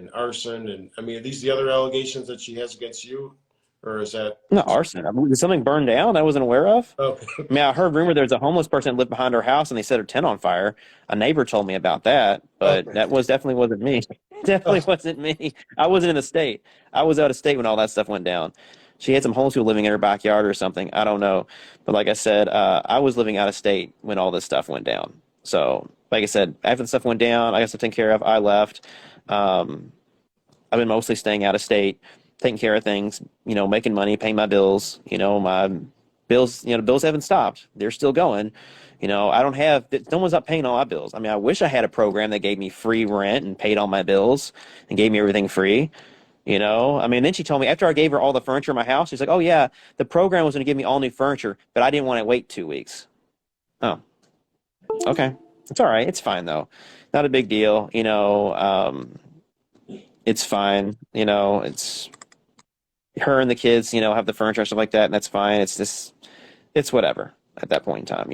and arson, and I mean, are these the other allegations that she has against you, or is that Not arson. I mean, did something burn down I wasn't aware of? okay? I mean, I heard rumor there's a homeless person that lived behind her house and they set her tent on fire. A neighbor told me about that, but Okay. that was definitely wasn't me. Definitely wasn't me. I wasn't in the state. I was out of state when all that stuff went down. She had some homeless people living in her backyard or something. I don't know. But like I said, I was living out of state when all this stuff went down. So, like I said, after the stuff went down, I got stuff taken care of. I left. Um, I've been mostly staying out of state, taking care of things, making money, paying my bills. My bills, the bills haven't stopped. They're still going. I don't have, no one's not paying all my bills. I mean, I wish I had a program that gave me free rent and paid all my bills and gave me everything free. I mean, then she told me after I gave her all the furniture in my house, she's like, oh yeah, the program was going to give me all new furniture, but I didn't want to wait 2 weeks. Oh, okay. It's all right. It's fine though. Not a big deal. It's fine. It's her and the kids, have the furniture and stuff like that. And that's fine. It's whatever at that point in time,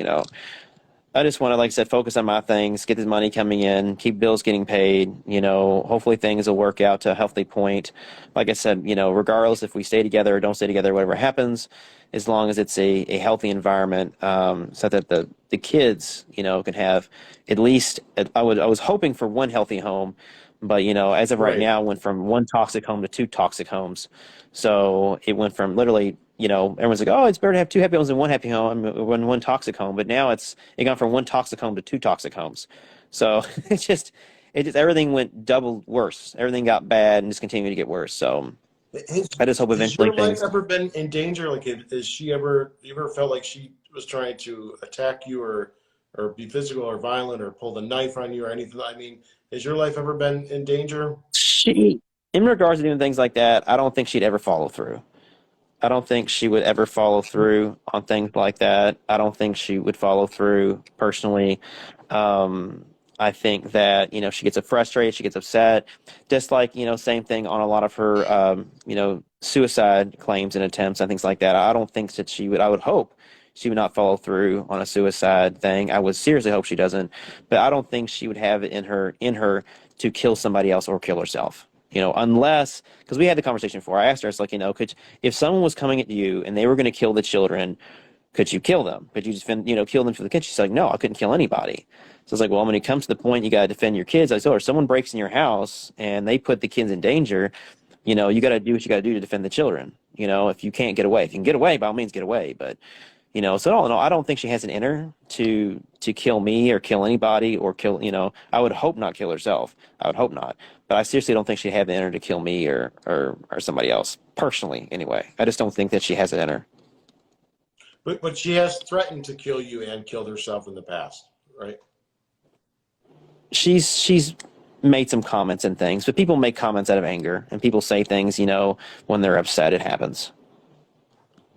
I just want to, like I said, focus on my things, get the money coming in, keep bills getting paid, hopefully things will work out to a healthy point. Like I said, regardless if we stay together or don't stay together, whatever happens, as long as it's a healthy environment, so that the kids, can have at least, I was hoping for one healthy home, but, as of right now, went from one toxic home to two toxic homes. So it went from literally, everyone's like, oh, it's better to have two happy homes than one happy home, one toxic home. But now it gone from one toxic home to two toxic homes. So everything went double worse. Everything got bad and just continued to get worse. So I just hope eventually Has your life things. ever been in danger? Like, has she ever, you ever felt like she was trying to attack you or be physical or violent or pull the knife on you or anything? I mean, has your life ever been in danger? In regards to doing things like that, I don't think she'd ever follow through. I don't think she would ever follow through on things like that. I don't think she would follow through personally. I think that, she gets frustrated, she gets upset, just like, same thing on a lot of her, suicide claims and attempts and things like that. I don't think that I would hope she would not follow through on a suicide thing. I would seriously hope she doesn't, but I don't think she would have it in her to kill somebody else or kill herself. Unless, because we had the conversation before, I asked her, it's like, if someone was coming at you and they were going to kill the children, could you kill them? Could you defend, kill them for the kids? She's like, no, I couldn't kill anybody. So it's like, well, when it comes to the point you got to defend your kids, I said, or someone breaks in your house and they put the kids in danger, you got to do what you got to do to defend the children. If you can't get away, if you can get away, by all means, get away. But, so all in all, I don't think she has an in her to kill me or kill anybody or kill, I would hope not kill herself. I would hope not. But I seriously don't think she'd have it in her to kill me or somebody else, personally, anyway. I just don't think that she has it in her. But she has threatened to kill you and killed herself in the past, right? She's made some comments and things, but people make comments out of anger, and people say things, when they're upset. It happens.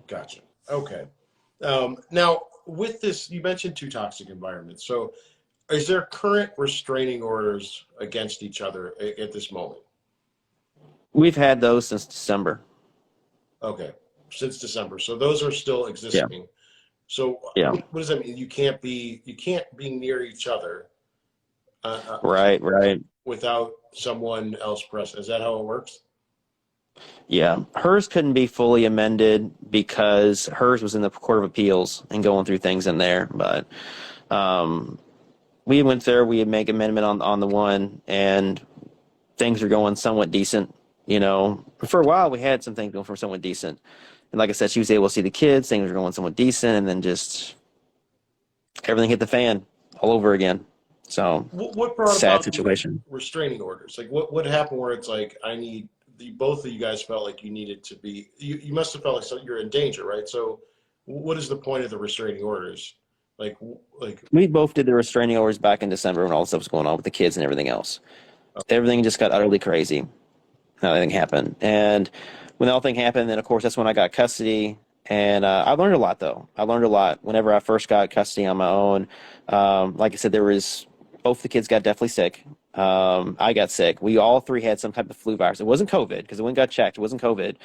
Gotcha. Okay. Now, with this, you mentioned two toxic environments. So is there current restraining orders against each other at this moment? We've had those since December. Okay. Since December. So those are still existing. Yeah. So Yeah. what does that mean? You can't be near each other Right. without someone else present. Is that how it works? Yeah. Hers couldn't be fully amended because hers was in the Court of Appeals and going through things in there. But we went there, we make amendment on the one, and things are going somewhat decent. For a while we had some things going for somewhat decent. And like I said, she was able to see the kids, things were going somewhat decent, and then just everything hit the fan all over again. So What brought sad about situation. the restraining orders? Like what happened where it's like, both of you guys felt like you needed to be, you must have felt like you're in danger, right? So what is the point of the restraining orders? Like We both did the restraining orders back in December when all the stuff was going on with the kids and everything else. Everything just got utterly crazy. Everything happened. And when the whole thing happened, then of course that's when I got custody. And I learned a lot though. I learned a lot whenever I first got custody on my own. Like I said, both the kids got deathly sick. I got sick. We all three had some type of flu virus. It wasn't COVID because when got checked, it wasn't COVID.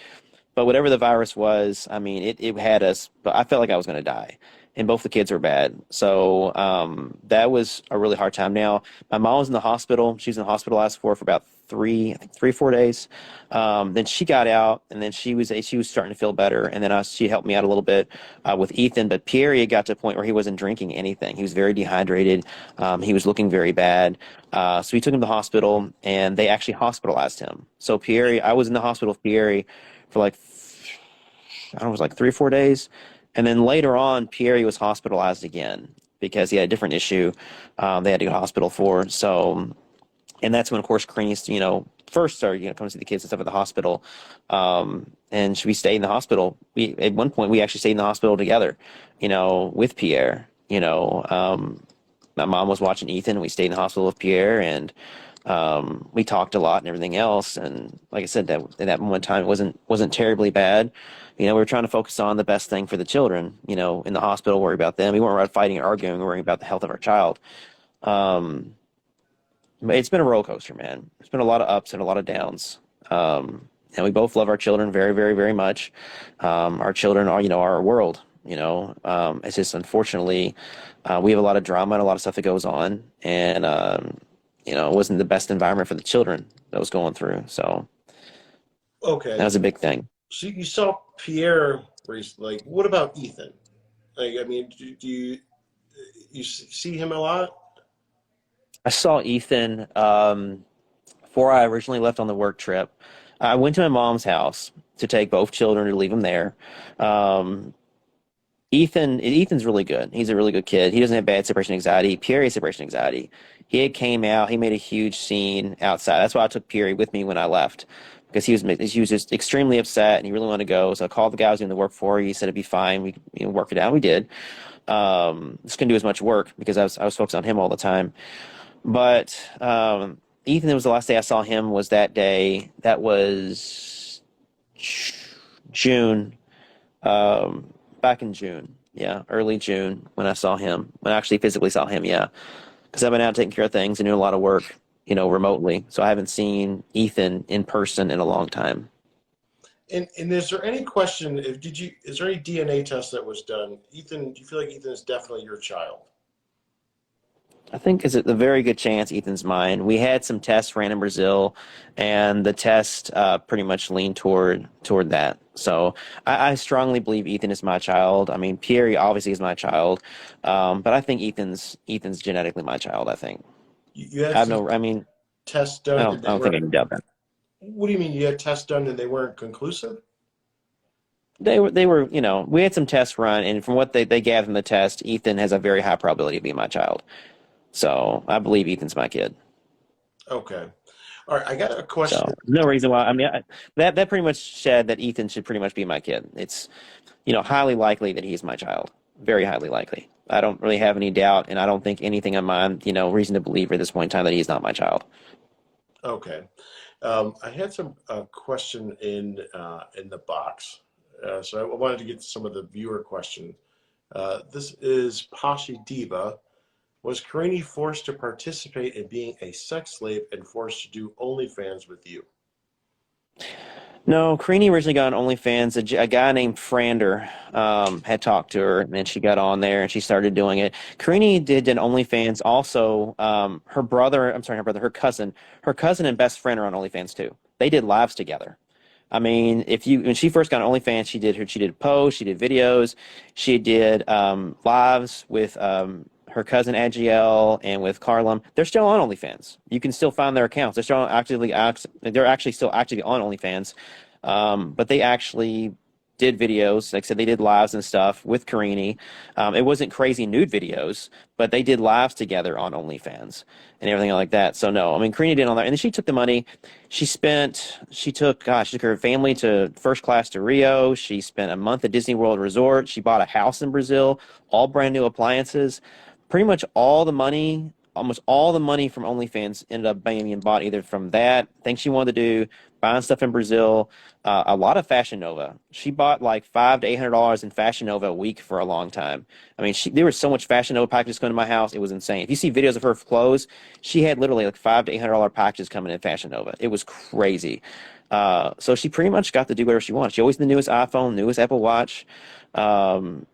But whatever the virus was, I mean, it had us, but I felt like I was going to die. and both the kids were bad. So that was a really hard time. Now, my mom was in the hospital. She was in the hospital last for about I think 3 or 4 days. Then she got out, and then she was starting to feel better. And then she helped me out a little bit with Ethan. But Pierre had got to a point where he wasn't drinking anything. He was very dehydrated. He was looking very bad. So we took him to the hospital, and they actually hospitalized him. So Pierre, I was in the hospital with Pierre for like, I don't know, it was like 3 or 4 days. And then later on, Pierre was hospitalized again because he had a different issue they had to go to hospital for. So, and that's when, of course, Karine, first started, coming to see the kids and stuff at the hospital. And we stayed in the hospital. At one point, we actually stayed in the hospital together, with Pierre. My mom was watching Ethan. We stayed in the hospital with Pierre, and we talked a lot and everything else. And like I said, that at that one time, it wasn't terribly bad. We were trying to focus on the best thing for the children, in the hospital, worry about them. We weren't out fighting and arguing, worrying about the health of our child. But it's been a roller coaster, man. It's been a lot of ups and a lot of downs. And we both love our children very, very, very much. Our children are, our world, it's just unfortunately, we have a lot of drama and a lot of stuff that goes on. And, it wasn't the best environment for the children that was going through. So Okay. that was a big thing. So you saw Pierre recently. Like, what about Ethan? Like, I mean, do you see him a lot? I saw Ethan before I originally left on the work trip. I went to my mom's house to take both children to leave them there. Um, Ethan's really good. He's a really good kid. He doesn't have bad separation anxiety. Pierre has separation anxiety. He had came out. He made a huge scene outside. That's why I took Pierre with me when I left because he was just extremely upset and he really wanted to go. So I called the guy I was doing the work for. He said it'd be fine. We work it out. We did. Just couldn't do as much work because I was focused on him all the time. But Ethan, it was the last day I saw him was that day. That was June, back in June. Yeah, early June when I saw him. When I actually physically saw him, yeah. Because I've been out taking care of things and doing a lot of work, remotely. So I haven't seen Ethan in person in a long time. And is there any question? Is there any DNA test that was done? Ethan, do you feel like Ethan is definitely your child? I think it's a very good chance Ethan's mine. We had some tests ran in Brazil, and the test pretty much leaned toward that. So I strongly believe Ethan is my child. I mean, Pierre obviously is my child, but I think Ethan's genetically my child. I think. You had I have some no. I mean, tests I done, don't. and I they don't think I can weren't. doubt that. What do you mean you had tests done and they weren't conclusive? They were. We had some tests run, and from what they gathered from the test, Ethan has a very high probability of being my child. So I believe Ethan's my kid. Okay. All right. I got a question. So no reason why. I mean, that pretty much said that Ethan should pretty much be my kid. It's, highly likely that he's my child. Very highly likely. I don't really have any doubt, and I don't think anything on mine, reason to believe at this point in time that he's not my child. Okay. I had some question in the box. So I wanted to get some of the viewer question. This is Pashi Diva. Was Karine forced to participate in being a sex slave and forced to do OnlyFans with you? No, Karine originally got on OnlyFans. A guy named Frander had talked to her, and then she got on there and she started doing it. Karine did an OnlyFans also. Her cousin and best friend are on OnlyFans too. They did lives together. I mean, when she first got on OnlyFans, she did posts, she did videos, she did lives with her cousin Agiel and with Carlum. They're still on OnlyFans. You can still find their accounts. They're actually still actively on OnlyFans. But they actually did videos. Like I said, they did lives and stuff with Karine. It wasn't crazy nude videos, but they did lives together on OnlyFans and everything like that. So no, I mean, Karine did all that. And then she took the money. She took her family to first class to Rio. She spent a month at Disney World Resort. She bought a house in Brazil, all brand new appliances. Pretty much almost all the money from OnlyFans ended up being bought either from that thing she wanted to do, buying stuff in Brazil, a lot of Fashion Nova. She bought like $500 to $800 in Fashion Nova a week for a long time. I mean, there was so much Fashion Nova packages coming to my house. It was insane. If you see videos of her clothes, she had literally like $500 to $800 packages coming in Fashion Nova. It was crazy. So she pretty much got to do whatever she wanted. She always had the newest iPhone, newest Apple Watch.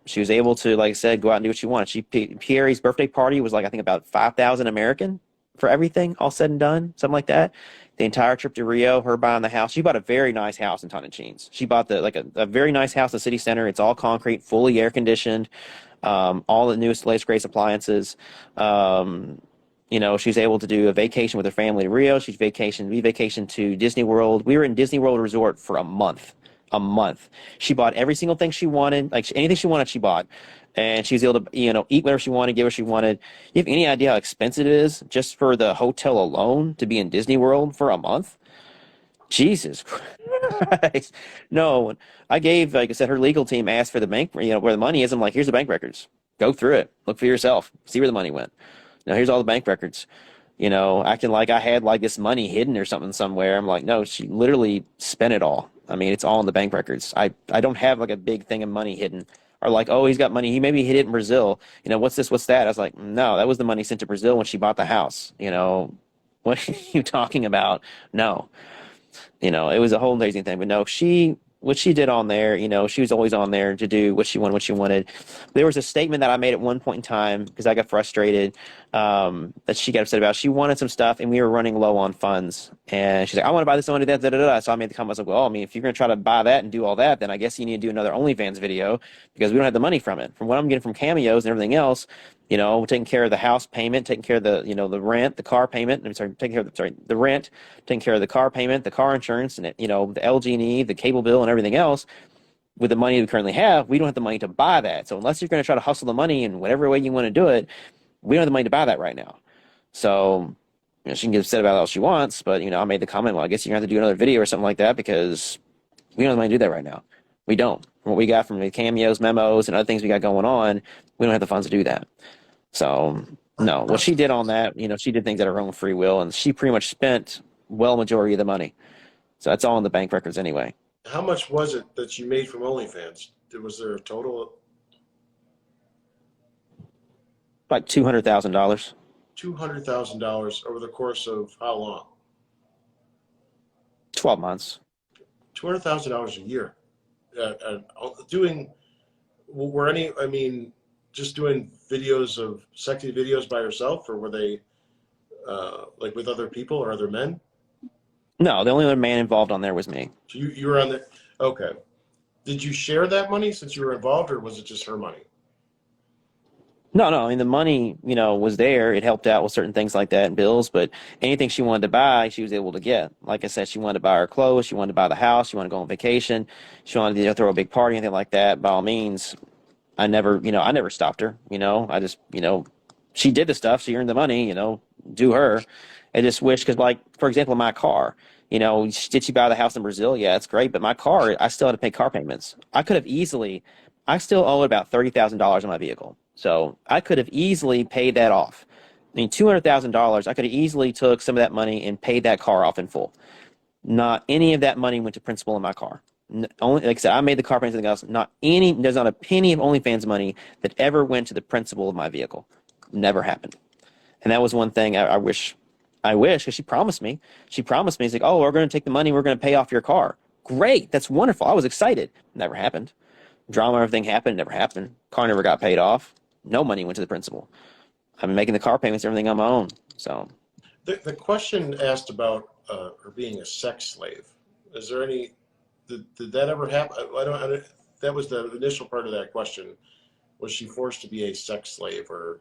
She was able to, like I said, go out and do what she wanted. Pierre's birthday party was like, I think about 5,000 American for everything, all said and done, something like that. The entire trip to Rio, her buying the house. She bought a very nice house in Tocantins. She bought a very nice house in the city center. It's all concrete, fully air conditioned, all the newest, latest, greatest appliances. You know, she's able to do a vacation with her family to Rio. We vacationed to Disney World. We were in Disney World Resort for a month. A month. She bought every single thing she wanted. Like anything she wanted, she bought. And she was able to, you know, eat whatever she wanted, get what she wanted. You have any idea how expensive it is just for the hotel alone to be in Disney World for a month? Jesus Christ. No, I gave, like I said, her legal team asked for the bank, you know, where the money is. I'm like, here's the bank records. Go through it. Look for yourself. See where the money went. Now, here's all the bank records. You know, acting like I had like this money hidden or something somewhere. I'm like, no, she literally spent it all. I mean, it's all in the bank records. I don't have like a big thing of money hidden. Or like, oh, he's got money. He maybe hid it in Brazil. You know, what's this? What's that? I was like, no, that was the money sent to Brazil when she bought the house. You know, what are you talking about? No. You know, it was a whole amazing thing. But no, what she did on there, you know, she was always on there to do what she wanted. There was a statement that I made at one point in time because I got frustrated that she got upset about. She wanted some stuff and we were running low on funds. And she's like, I want to buy this, I want to do that, da, da, da. So I made the comment, I was like, well, I mean, if you're going to try to buy that and do all that, then I guess you need to do another OnlyFans video because we don't have the money from it. From what I'm getting from cameos and everything else, you know, taking care of the house payment, taking care of the, you know, the rent, the car payment. Taking care of the rent, taking care of the car payment, the car insurance, and you know, the LG&E, the cable bill, and everything else. With the money we currently have, we don't have the money to buy that. So unless you're going to try to hustle the money in whatever way you want to do it, we don't have the money to buy that right now. So, you know, she can get upset about all she wants, but you know, I made the comment, well, I guess you're going to have to do another video or something like that because we don't have the money to do that right now. We don't. From what we got from the cameos, memos, and other things we got going on, we don't have the funds to do that. So no, what she did on that, you know, she did things at her own free will, and she pretty much spent majority of the money. So that's all in the bank records anyway. How much was it that you made from OnlyFans? Was there a total? Like $200,000. $200,000 over the course of how long? 12 months. $200,000 a year. Just doing videos of sexy videos by herself, or were they like with other people or other men? No, the only other man involved on there was me. So you were on the, okay. Did you share that money since you were involved, or was it just her money? No, I mean, the money, you know, was there. It helped out with certain things like that and bills, but anything she wanted to buy, she was able to get. Like I said, she wanted to buy her clothes. She wanted to buy the house. She wanted to go on vacation. She wanted to throw a big party, anything like that. By all means, I never stopped her. You know, I just, you know, she did the stuff. She earned the money, you know, do her. I just wish, because like, for example, my car, you know, did she buy the house in Brazil? Yeah, it's great. But my car, I still had to pay car payments. I still owe about $30,000 on my vehicle. So I could have easily paid that off. I mean, $200,000, I could have easily took some of that money and paid that car off in full. Not any of that money went to principal in my car. Only, like I said, I made the car payments and everything else. There's not a penny of OnlyFans money that ever went to the principal of my vehicle. Never happened. And that was one thing I wish, because she promised me. She's like, oh, we're going to take the money, we're going to pay off your car. Great, that's wonderful. I was excited. Never happened. Drama, everything happened, never happened. Car never got paid off. No money went to the principal. I've been making the car payments, everything on my own. So the question asked about her being a sex slave. Is there any? Did that ever happen? That was the initial part of that question. Was she forced to be a sex slave or?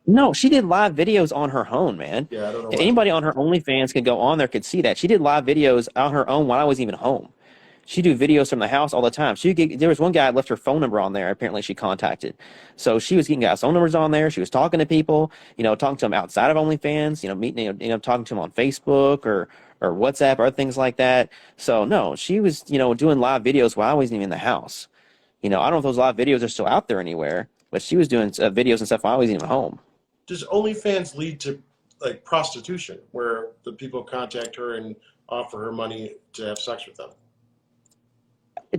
No, she did live videos on her own, man. Yeah, I don't know. If anybody on her OnlyFans could go on there could see that. She did live videos on her own when I was even home. She do videos from the house all the time. There was one guy that left her phone number on there. Apparently, she contacted. So she was getting guys' phone numbers on there. She was talking to people, you know, talking to them outside of OnlyFans, you know, meeting, you know, talking to them on Facebook or WhatsApp or things like that. So no, she was, you know, doing live videos while I wasn't even in the house. You know, I don't know if those live videos are still out there anywhere, but she was doing videos and stuff while I wasn't even home. Does OnlyFans lead to like prostitution, where the people contact her and offer her money to have sex with them?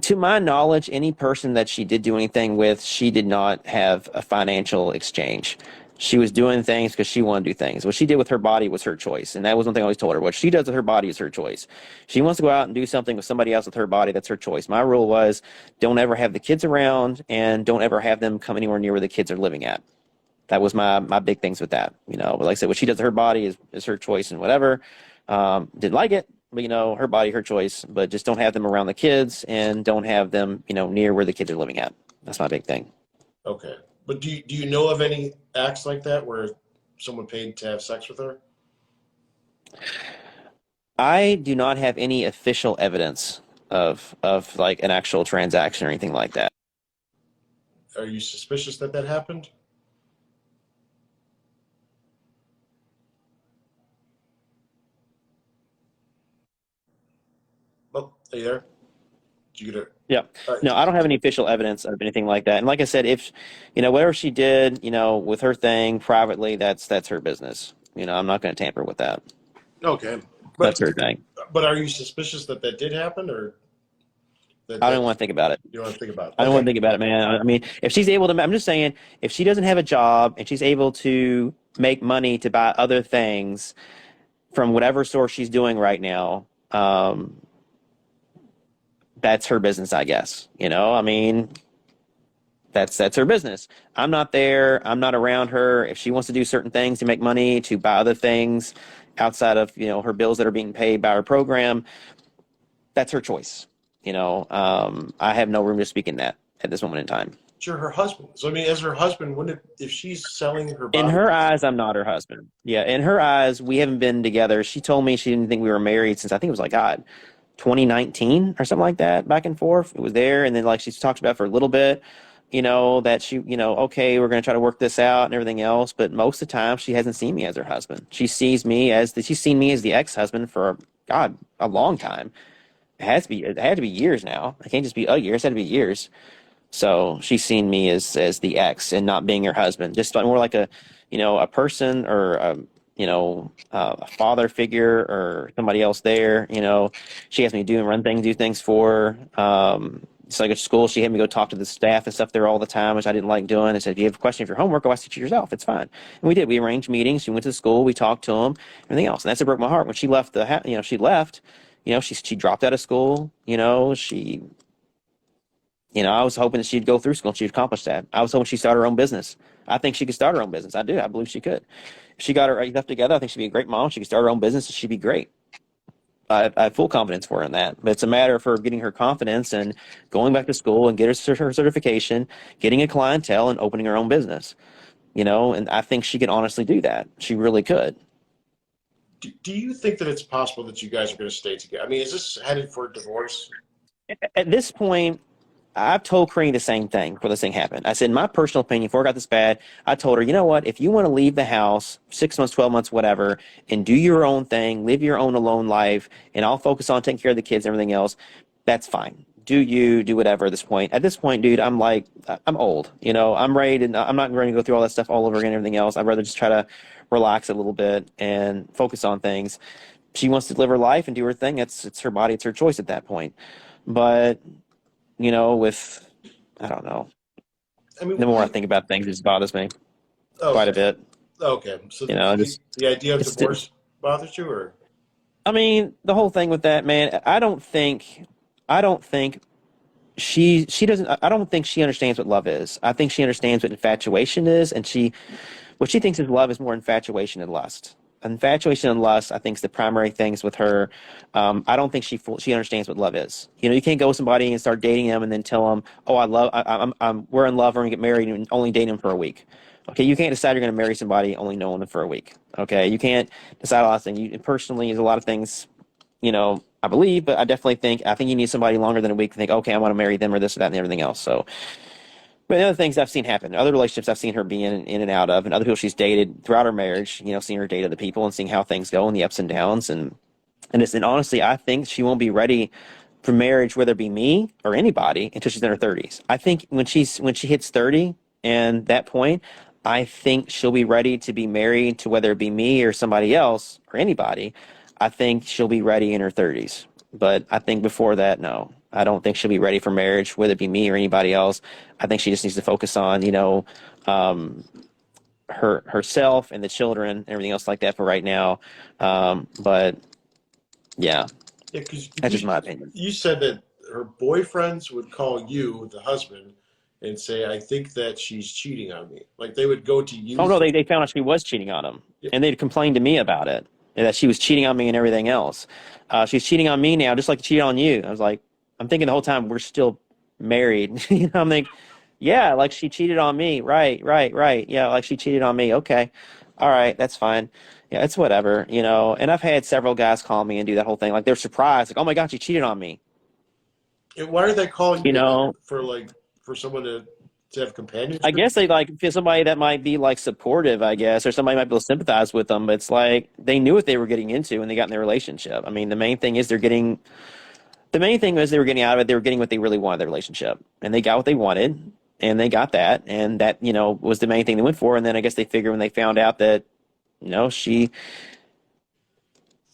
To my knowledge, any person that she did do anything with, she did not have a financial exchange. She was doing things because she wanted to do things. What she did with her body was her choice. And that was one thing I always told her. What she does with her body is her choice. She wants to go out and do something with somebody else with her body, that's her choice. My rule was don't ever have the kids around and don't ever have them come anywhere near where the kids are living at. That was my big things with that. But like I said, what she does with her body is her choice and whatever. Didn't like it, but her body, her choice. But just don't have them around the kids and don't have them, near where the kids are living at. That's my big thing. Okay. But do you know of any acts like that where someone paid to have sex with her? I do not have any official evidence of like an actual transaction or anything like that. Are you suspicious that that happened? Oh, are you there? Did you get it? Yeah. All right. No, I don't have any official evidence of anything like that. And like I said, if, whatever she did, with her thing privately, that's her business. I'm not going to tamper with that. Okay. That's her thing. But are you suspicious that that did happen, or I don't want to think about it. you don't want to think about it? I don't Okay. want to think about it, man. I mean, if she's able to, I'm just saying, if she doesn't have a job and she's able to make money to buy other things from whatever source she's doing right now, that's her business, I guess. I mean, that's her business. I'm not there. I'm not around her. If she wants to do certain things to make money, to buy other things outside of, her bills that are being paid by her program, that's her choice. I have no room to speak in that at this moment in time. Sure, her husband. So I mean, as her husband, wouldn't it, if she's selling her In body? her eyes, I'm not her husband. Yeah, in her eyes, we haven't been together. She told me she didn't think we were married since I think it was like, God, 2019 or something like that, back and forth. It was there. And then like she talked about for a little bit, that she, okay, we're going to try to work this out and everything else. But most of the time she hasn't seen me as her husband. She's seen me as the ex-husband for, God, a long time. It had to be years now. It can't just be a year. It's had to be years. So she's seen me as the ex and not being her husband, just more like a person or a father figure or somebody else there. She has me do things for her. It's like at school, she had me go talk to the staff and stuff there all the time, which I didn't like doing. I said, if you have a question for your homework, go ask it yourself. It's fine. And we did. We arranged meetings. She went to the school. We talked to them, everything else. And that's what broke my heart. When she left she left, she dropped out of school. I was hoping that she'd go through school and she'd accomplish that. I was hoping she'd start her own business. I think she could start her own business. I do. I believe she could. If she got her stuff together, I think she'd be a great mom. She could start her own business and she'd be great. I have full confidence for her in that. But it's a matter of her getting her confidence and going back to school and get her certification, getting a clientele and opening her own business. And I think she could honestly do that. She really could. Do you think that it's possible that you guys are going to stay together? I mean, is this headed for a divorce? At this point, I've told Karine the same thing before this thing happened. I said, in my personal opinion, before it got this bad, I told her, you know what? If you want to leave the house 6 months, 12 months, whatever, and do your own thing, live your own alone life, and I'll focus on taking care of the kids and everything else, that's fine. Do whatever at this point. At this point, dude, I'm old. I'm ready to, I'm not ready to go through all that stuff all over again and everything else. I'd rather just try to relax a little bit and focus on things. She wants to live her life and do her thing. It's her body. It's her choice at that point. But I don't know. I mean, The more I think about things, it just bothers me okay. quite a bit. Okay, so the idea of divorce bothers you, or? I mean, the whole thing with that, man. I don't think she doesn't. I don't think she understands what love is. I think she understands what infatuation is, and what she thinks is love is more infatuation and lust. Infatuation and lust, I think, is the primary things with her. I don't think she understands what love is. You can't go with somebody and start dating them and then tell them, "Oh, we're in love, we're gonna get married, and only date them for a week." Okay, you can't decide you're gonna marry somebody only knowing them for a week. Okay, you can't decide a lot of things. Personally, there's a lot of things, I believe, but I think you need somebody longer than a week to think, okay, I want to marry them or this or that and everything else. So. But the other things I've seen happen, other relationships I've seen her be in and out of, and other people she's dated throughout her marriage, seeing her date other people and seeing how things go and the ups and downs. And honestly, I think she won't be ready for marriage, whether it be me or anybody, until she's in her 30s. I think when she hits 30 and that point, I think she'll be ready to be married to whether it be me or somebody else or anybody. I think she'll be ready in her 30s. But I think before that, no. I don't think she'll be ready for marriage, whether it be me or anybody else. I think she just needs to focus on, um, herself and the children and everything else like that for right now. But yeah, Yeah, because that's just my opinion. you said that her boyfriends would call you, the husband, and say, "I think that she's cheating on me." Like they would go to Oh you no, for. they found out she was cheating on him, Yeah, and they'd complain to me about it, and that she was cheating on me and everything else. She's cheating on me now, just like she cheated on you. I was like, I'm thinking the whole time we're still married. I'm like, yeah, like she cheated on me. Right, right, right. Yeah, like she cheated on me. Okay, all right, that's fine. Yeah, it's whatever, And I've had several guys call me and do that whole thing, like they're surprised, like, oh my God, she cheated on me. and why are they calling You you know, for someone to have I companionship? guess they like feel somebody that might be like supportive, I guess, or somebody might be able to sympathize with them. But it's like they knew what they were getting into when they got in their relationship. I mean, the main thing was they were getting out of it. They were getting what they really wanted, their relationship, and they got what they wanted, and they got that, and that was the main thing they went for. And then I guess they figured when they found out that she,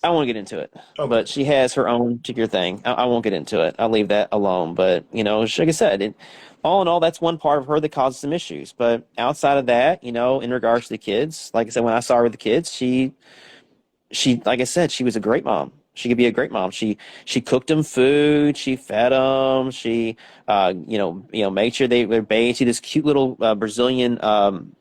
I won't get into it, Okay. but she has her own particular thing. I won't get into it. I'll leave that alone. But like I said, all in all, that's one part of her that causes some issues. But outside of that, in regards to the kids, like I said, when I saw her with the kids, she like I said, she was a great mom. She could be a great mom. She cooked them food. She fed them. She made sure they were bathed. She had this cute little Brazilian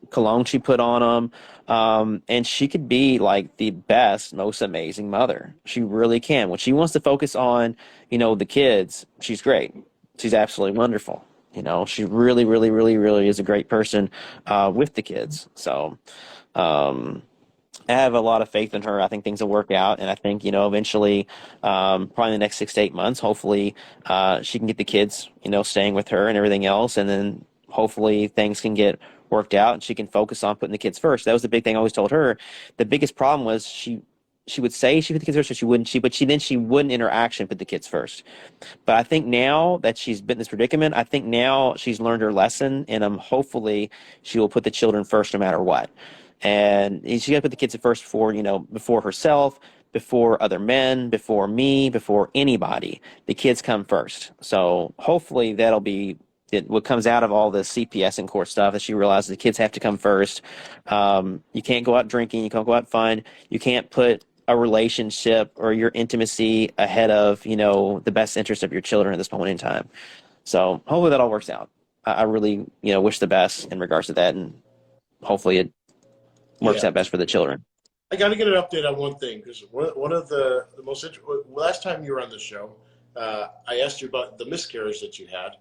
cologne she put on them. And she could be like the best, most amazing mother. She really can. When she wants to focus on the kids, she's great. She's absolutely wonderful. She really, really, really, really is a great person with the kids. So. I have a lot of faith in her. I think things will work out, and I think eventually, probably in the next 6 to 8 months, hopefully, she can get the kids, staying with her and everything else, and then hopefully things can get worked out, and she can focus on putting the kids first. That was the big thing I always told her. The biggest problem was she would say she put the kids first, but she wouldn't. She wouldn't in her action put the kids first. But I think now that she's been in this predicament, I think now she's learned her lesson, and hopefully she will put the children first no matter what. And she got to put the kids at first before herself, before other men, before me, before anybody. The kids come first. So hopefully that'll be what comes out of all the CPS and court stuff, that she realizes the kids have to come first. You can't go out drinking. You can't go out fun. You can't put a relationship or your intimacy ahead of, the best interest of your children at this moment in time. So hopefully that all works out. I really, wish the best in regards to that, and hopefully it works Yeah. out best for the children. I got to get an update on one thing because one of the most last time you were on the show, I asked you about the miscarriage that you had,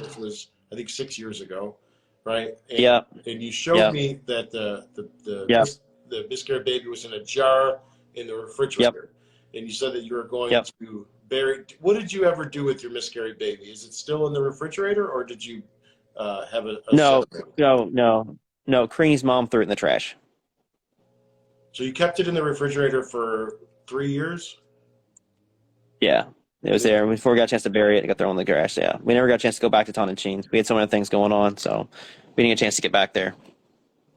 which was I think 6 years ago, right? Yeah, And you showed yeah, me that the yeah, the miscarried baby was in a jar in the yep, refrigerator, and you said that you were going yep. to bury. What did you ever do with your miscarried baby? Is it still in the refrigerator, or did you have a No, separate? no, no, no. Kareen's mom threw it in the trash. So you kept it in the refrigerator for 3 years? Yeah, it was And there before we got a chance to bury it. It got thrown in the trash. Yeah, we never got a chance to go back to Tonantzin. We had so many things going on, so we didn't get a chance to get back there.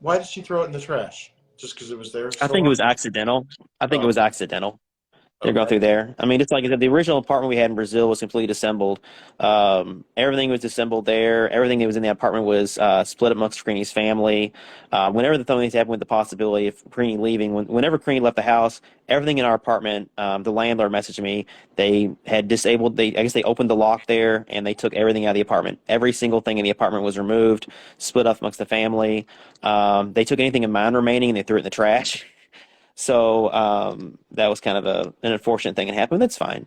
why did she throw it in the trash? Just because it was there I so think it long? was accidental. I think it Oh, was accidental. They're going okay. through there. I mean, just like I said, the original apartment we had in Brazil was completely disassembled. Everything was disassembled there. Everything that was in the apartment was split amongst Greeny's family. Whenever the things happened with the possibility of Greeny leaving, whenever Greeny left the house, everything in our apartment, the landlord messaged me. They had disabled. I guess they opened the lock there and they took everything out of the apartment. Every single thing in the apartment was removed, split up amongst the family. They took anything of mine remaining and they threw it in the trash. So that was kind of an unfortunate thing that happened. That's fine.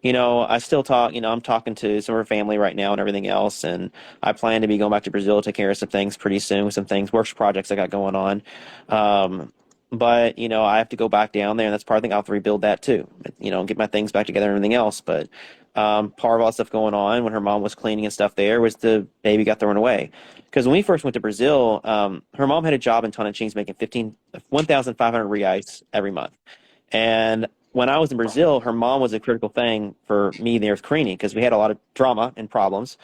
I still talk, I'm talking to some of her family right now and everything else. And I plan to be going back to Brazil to take care of some things pretty soon, some things, work projects I got going on. But, I have to go back down there, and that's part of the thing. I'll have to rebuild that too, get my things back together and everything else. But part of all the stuff going on when her mom was cleaning and stuff there was the baby got thrown away. Because when we first went to Brazil, her mom had a job in Tonantzin making 1,500 reais every month. And when I was in Brazil, her mom was a critical thing for me there with Karini because we had a lot of drama and problems.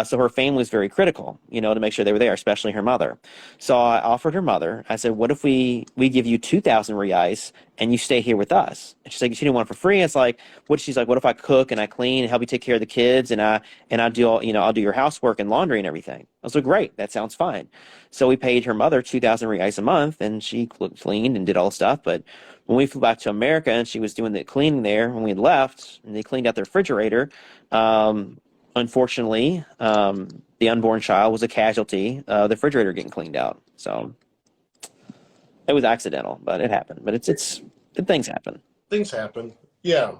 So her family was very critical, to make sure they were there, especially her mother. So I offered her mother. I said, "What if we give you 2,000 reais and you stay here with us?" And she's like, "She didn't want it for free." It's like, what? She's like, "What if I cook and I clean and help you take care of the kids and I do all, I'll do your housework and laundry and everything." I was like, "Great, that sounds fine." So we paid her mother 2,000 reais a month, and she cleaned and did all the stuff, but when we flew back to America and she was doing the cleaning there when we had left and they cleaned out the refrigerator, unfortunately, the unborn child was a casualty of the refrigerator getting cleaned out. So it was accidental, but it happened. But it's things happen. Things happen. Yeah.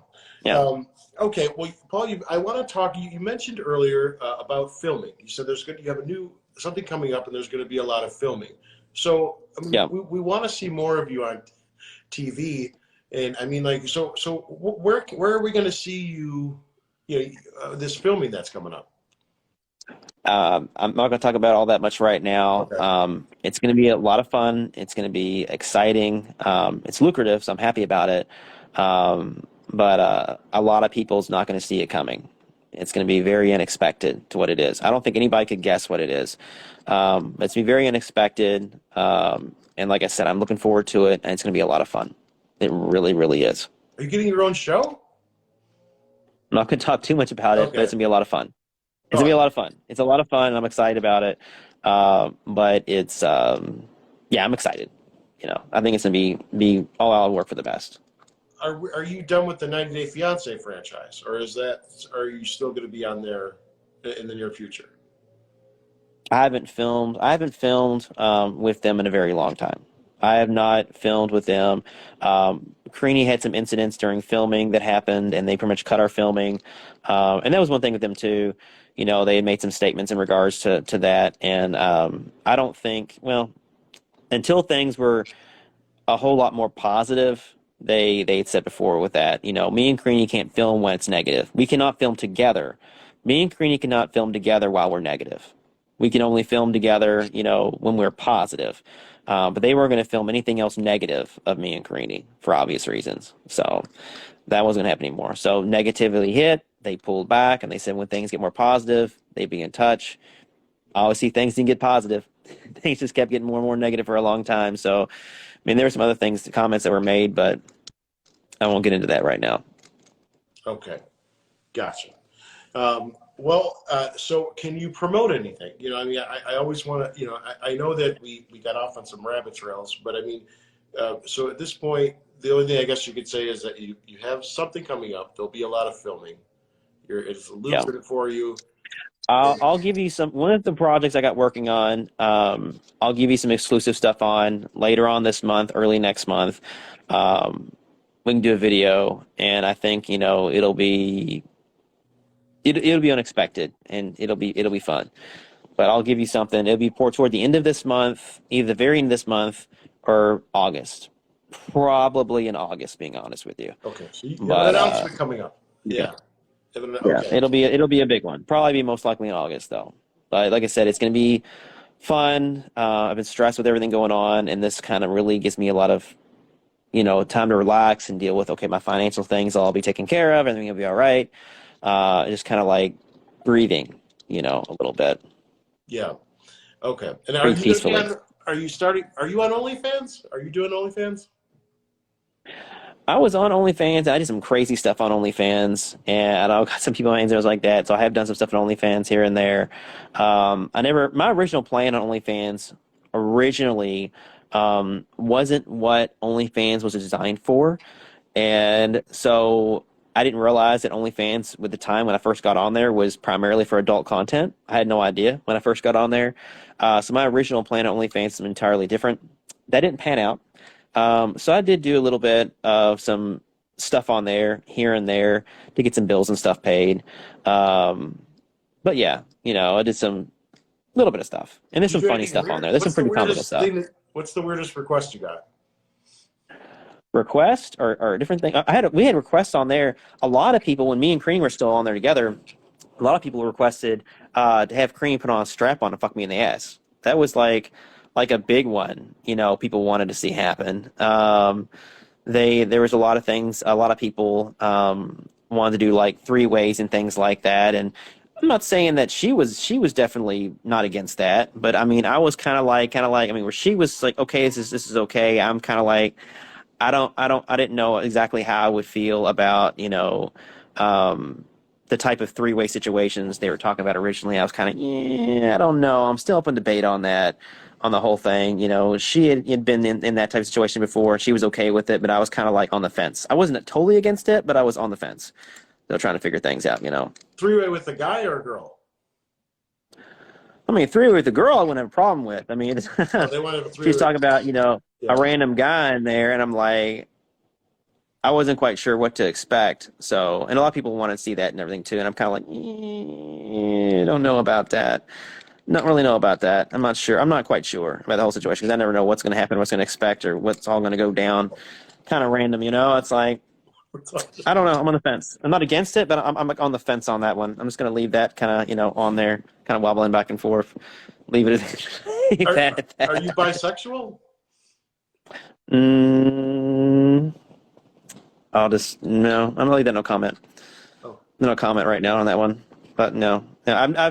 Yeah. Okay. Well, Paul, I want to talk. You mentioned earlier about filming. You said you have something coming up, and there's going to be a lot of filming. So I mean, Yeah. we want to see more of you on TV, and I mean, like, so where are we going to see you? This filming that's coming up. I'm not going to talk about all that much right now. Okay. It's going to be a lot of fun. It's going to be exciting. It's lucrative, so I'm happy about it. But a lot of people's not going to see it coming. It's going to be very unexpected to what it is. I don't think anybody could guess what it is. It's going to be very unexpected. And like I said, I'm looking forward to it, and it's going to be a lot of fun. It really, really is. Are you getting your own show? I'm not going to talk too much about it, Okay. but it's going to be a lot of fun. It's going to be a lot of fun. It's a lot of fun, and I'm excited about it. But it's, yeah, I'm excited. I think it's going to be all out work for the best. Are you done with the 90 Day Fiance franchise, or are you still going to be on there in the near future? I haven't filmed with them in a very long time. I have not filmed with them. Karine had some incidents during filming that happened, and they pretty much cut our filming. And that was one thing with them too. They had made some statements in regards to that, and I don't think, well, until things were a whole lot more positive, they had said before with that, me and Karine can't film when it's negative. We cannot film together. Me and Karine cannot film together while we're negative. We can only film together, when we're positive. But they weren't going to film anything else negative of me and Karine for obvious reasons. So that wasn't going to happen anymore. So negativity hit, they pulled back, and they said when things get more positive, they'd be in touch. Obviously, things didn't get positive. Things just kept getting more and more negative for a long time. So, I mean, there were some other comments that were made, but I won't get into that right now. Okay, gotcha. So can you promote anything? I mean, I always want to, I know that we got off on some rabbit trails, but I mean, so at this point, the only thing I guess you could say is that you have something coming up. There'll be a lot of filming. It's lucrative for you. I'll give you one of the projects I got working on. I'll give you some exclusive stuff on later on this month, early next month. We can do a video, and I think it'll be unexpected, and it'll be fun. But I'll give you something. It'll be toward the end of this month, either the very end of this month or August. Probably in August, being honest with you. Okay, so you have an announcement coming up. Yeah. Okay. It'll be a big one. Probably be most likely in August though. But like I said, it's going to be fun. I've been stressed with everything going on, and this kind of really gives me a lot of time to relax and deal with, okay, my financial things I'll be taken care of, everything will be all right. Just kind of like breathing, a little bit. Yeah. Okay. And are you on OnlyFans? Are you doing OnlyFans? I was on OnlyFans. I did some crazy stuff on OnlyFans, and I got some people on Instagram like that. So I have done some stuff on OnlyFans here and there. My original plan on OnlyFans originally wasn't what OnlyFans was designed for, and so I didn't realize that OnlyFans, with the time when I first got on there, was primarily for adult content. I had no idea when I first got on there. So my original plan on OnlyFans is entirely different. That didn't pan out. So I did do a little bit of some stuff on there here and there to get some bills and stuff paid. But yeah, I did some little bit of stuff, and there's some funny stuff on there. There's some pretty comical stuff. What's the weirdest request you got? Request or different thing. We had requests on there. A lot of people, when me and Cream were still on there together, a lot of people requested to have Cream put on a strap on and fuck me in the ass. That was like a big one, people wanted to see happen. there was a lot of things, a lot of people wanted to do like three ways and things like that. And I'm not saying that she was definitely not against that, but I mean, I was kind of like, I mean, where she was like, okay, this is okay. I'm kind of like, I didn't know exactly how I would feel about, the type of three-way situations they were talking about originally. I was kind of, yeah, I don't know. I'm still up in debate on that, on the whole thing. She had been in that type of situation before. She was okay with it, but I was kind of like on the fence. I wasn't totally against it, but I was on the fence. Still trying to figure things out. Three-way with a guy or a girl? I mean, three-way with a girl I wouldn't have a problem with. I mean, Oh, they wanted a three-way. she's talking about, Yeah. a random guy in there, and I'm like, I wasn't quite sure what to expect. So, and a lot of people want to see that and everything too. And I'm kind of like, don't know about that. Not really know about that. I'm not sure. I'm not quite sure about the whole situation because I never know what's going to happen, what's going to expect, or what's all going to go down. Kind of random, It's like, I don't know. I'm on the fence. I'm not against it, but I'm on the fence on that one. I'm just going to leave that kind of, on there, kind of wobbling back and forth. Leave it at that. Are you bisexual? No. I'm gonna leave that no comment. Oh. No comment right now on that one. But no, I'm I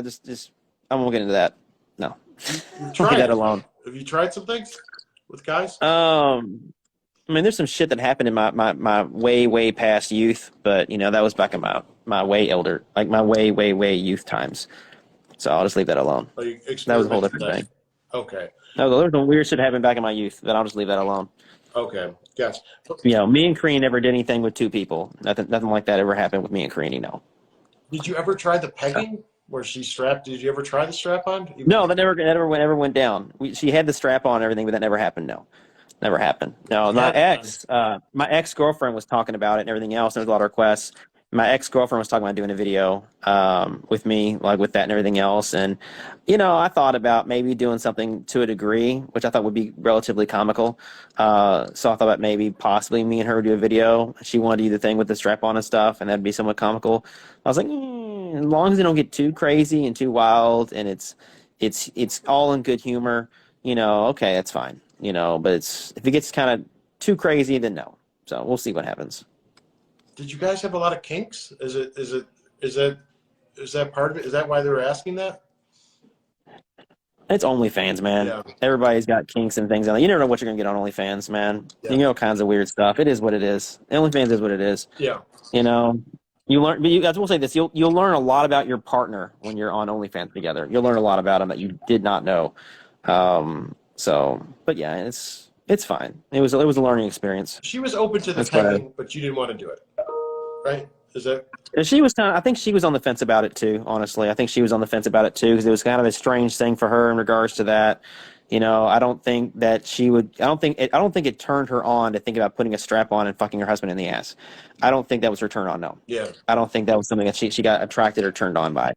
just I won't get into that. No, Leave that alone. Have you tried some things with guys? I mean, there's some shit that happened in my way past youth, but that was back in my way elder, like my way youth times. So I'll just leave that alone. That was a whole different thing. Okay. No, there was some weird shit happened back in my youth, but I'll just leave that alone. Okay, gotcha. Me and Karine never did anything with two people. Nothing like that ever happened with me and Karine. No. Did you ever try the pegging where she strapped? Did you ever try the strap on? No, that never went down. She had the strap on and everything, but that never happened. No, never happened. No, my ex girlfriend was talking about it and everything else. There was a lot of requests. My ex-girlfriend was talking about doing a video with me, like with that and everything else. And, I thought about maybe doing something to a degree, which I thought would be relatively comical. So I thought about maybe possibly me and her do a video. She wanted to do the thing with the strap on and stuff, and that'd be somewhat comical. I was like, as long as they don't get too crazy and too wild and it's all in good humor, okay, that's fine. But if it gets kind of too crazy, then no. So we'll see what happens. Did you guys have a lot of kinks? Is that part of it? Is that why they were asking that? It's OnlyFans, man. Yeah. Everybody's got kinks and things. You never know what you're gonna get on OnlyFans, man. Yeah. You get all kinds of weird stuff. It is what it is. OnlyFans is what it is. Yeah. You learn, but I will say this: you'll learn a lot about your partner when you're on OnlyFans together. You'll learn a lot about them that you did not know. But yeah, it's fine. It was a learning experience. She was open to the pegging, but you didn't want to do it. Right? Is that? She was I think she was on the fence about it too. Honestly, I think she was on the fence about it too because it was kind of a strange thing for her in regards to that. I don't think that she would. I don't think it turned her on to think about putting a strap on and fucking her husband in the ass. I don't think that was her turn on. No. Yeah. I don't think that was something that she got attracted or turned on by.